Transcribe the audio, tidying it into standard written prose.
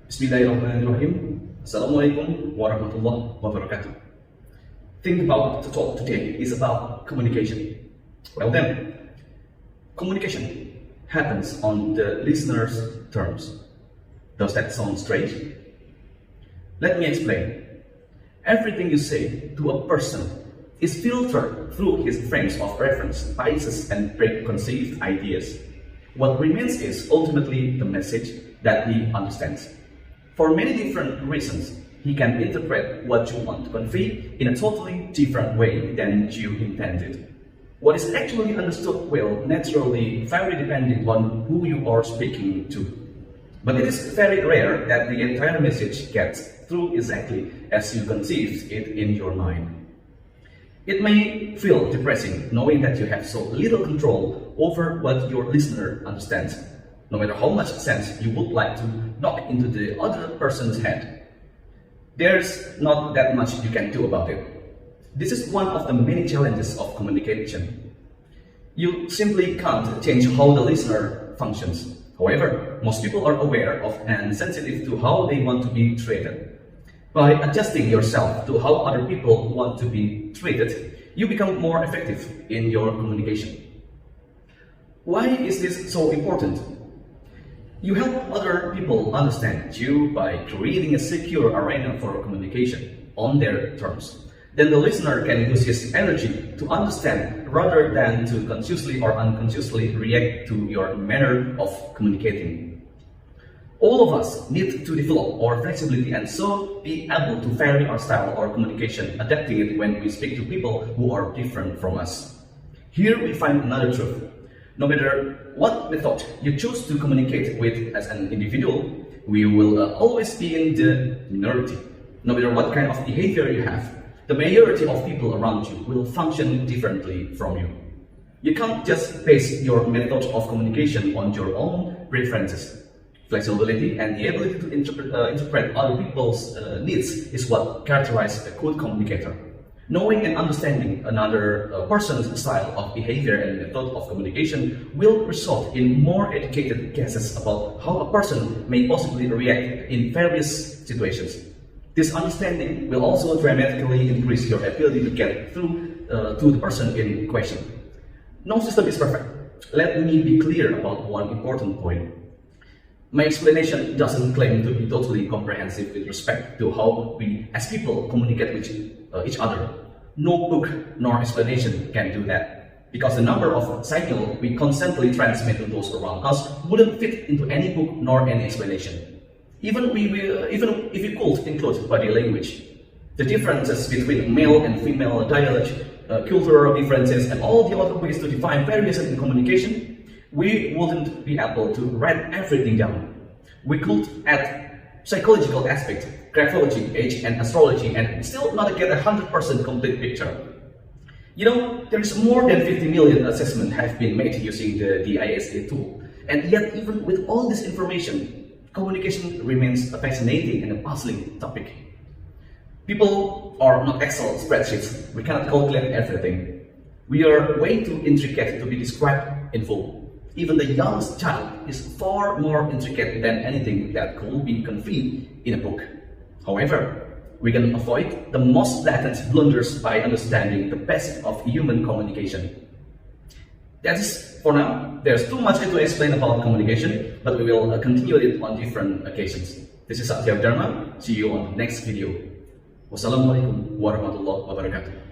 Bismillahirrahmanirrahim. Assalamualaikum warahmatullahi wabarakatuh. Think about the talk today is about communication. Well then, communication happens on the listener's terms. Does that sound strange? Let me explain. Everything you say to a person is filtered through his frames of reference, biases, and preconceived ideas. What remains is ultimately the message that he understands. For many different reasons, he can interpret what you want to convey in a totally different way than you intended. What is actually understood will naturally vary depending on who you are speaking to. But it is very rare that the entire message gets through exactly as you conceived it in your mind. It may feel depressing knowing that you have so little control over what your listener understands, no matter how much sense you would like to knock into the other person's head. There's not that much you can do about it. This is one of the many challenges of communication. You simply can't change how the listener functions. However, most people are aware of and sensitive to how they want to be treated. By adjusting yourself to how other people want to be treated, you become more effective in your communication. Why is this so important? You help other people understand you by creating a secure arena for communication on their terms. Then the listener can use his energy to understand rather than to consciously or unconsciously react to your manner of communicating. All of us need to develop our flexibility and so be able to vary our style or communication, adapting it when we speak to people who are different from us. Here we find another truth. No matter what method you choose to communicate with as an individual, we will always be in the minority. No matter what kind of behavior you have, the majority of people around you will function differently from you. You can't just base your method of communication on your own preferences. Flexibility and the ability to interpret other people's needs is what characterizes a good communicator. Knowing and understanding another person's style of behavior and method of communication will result in more educated guesses about how a person may possibly react in various situations. This understanding will also dramatically increase your ability to get through to the person in question. No system is perfect. Let me be clear about one important point. My explanation doesn't claim to be totally comprehensive with respect to how we as people communicate with each other. No book nor explanation can do that, because the number of signals we constantly transmit to those around us wouldn't fit into any book nor any explanation. Even if we could include body language, the differences between male and female dialect, cultural differences, and all the other ways to define variation in communication, we wouldn't be able to write everything down. We could add psychological aspects, graphology, age, and astrology, and still not get 100% complete picture. You know, there is more than 50 million assessments have been made using the DISA tool, and yet even with all this information, communication remains a fascinating and a puzzling topic. People are not Excel spreadsheets. We cannot calculate everything. We are way too intricate to be described in full. Even the youngest child is far more intricate than anything that could be conveyed in a book. However, we can avoid the most blatant blunders by understanding the basics of human communication. That is for now. There's too much to explain about communication, but we will continue it on different occasions. This is Satya Dharma. See you on the next video. Wassalamualaikum warahmatullahi wabarakatuh.